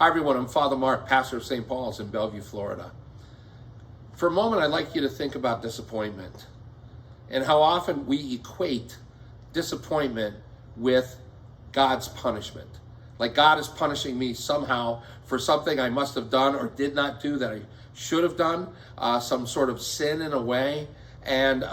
Hi everyone, I'm Father Mark, pastor of St. Paul's in Bellevue, Florida. For a moment, I'd like you to think about disappointment and how often we equate disappointment with God's punishment. Like God is punishing me somehow for something I must have done or did not do that I should have done, some sort of sin in a way. And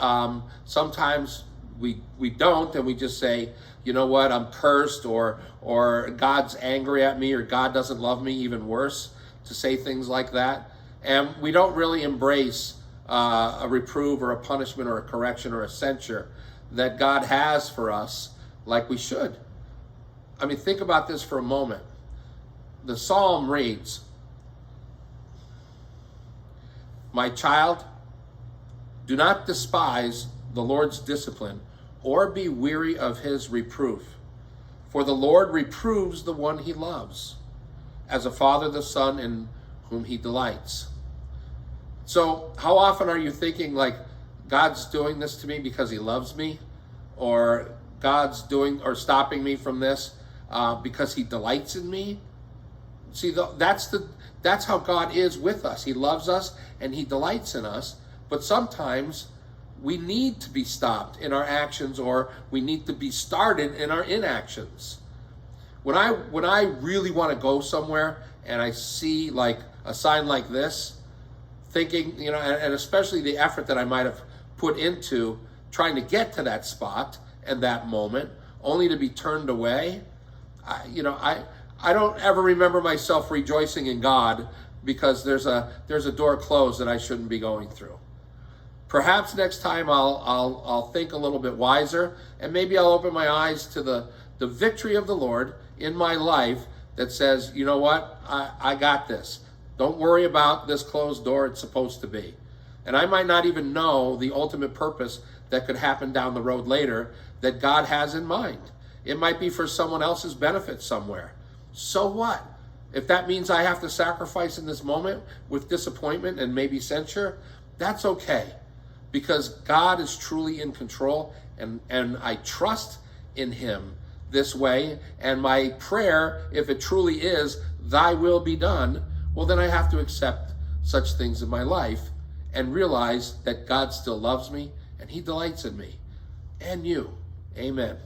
sometimes we don't, and we just say, you know what, I'm cursed, or God's angry at me, or God doesn't love me, even worse, to say things like that. And we don't really embrace a reprove or a punishment or a correction or a censure that God has for us like we should. I mean, think about this for a moment. The psalm reads, "My child, do not despise the Lord's discipline, or be weary of his reproof. For the Lord reproves the one he loves, as a father the son in whom he delights." So how often are you thinking like, God's doing this to me because he loves me? Or God's doing or stopping me from this because he delights in me? See, that's how God is with us. He loves us and he delights in us. But sometimes we need to be stopped in our actions, or we need to be started in our inactions. When I really want to go somewhere and I see like a sign like this, thinking, you know, and especially the effort that I might have put into trying to get to that spot and that moment, only to be turned away, I don't ever remember myself rejoicing in God because there's a door closed that I shouldn't be going through. Perhaps next time I'll think a little bit wiser, and maybe I'll open my eyes to the victory of the Lord in my life that says, you know what, I got this. Don't worry about this closed door, it's supposed to be. And I might not even know the ultimate purpose that could happen down the road later that God has in mind. It might be for someone else's benefit somewhere. So what? If that means I have to sacrifice in this moment with disappointment and maybe censure, that's okay. Because God is truly in control, and I trust in him this way. And my prayer, if it truly is, thy will be done, well, then I have to accept such things in my life and realize that God still loves me and he delights in me and you. Amen.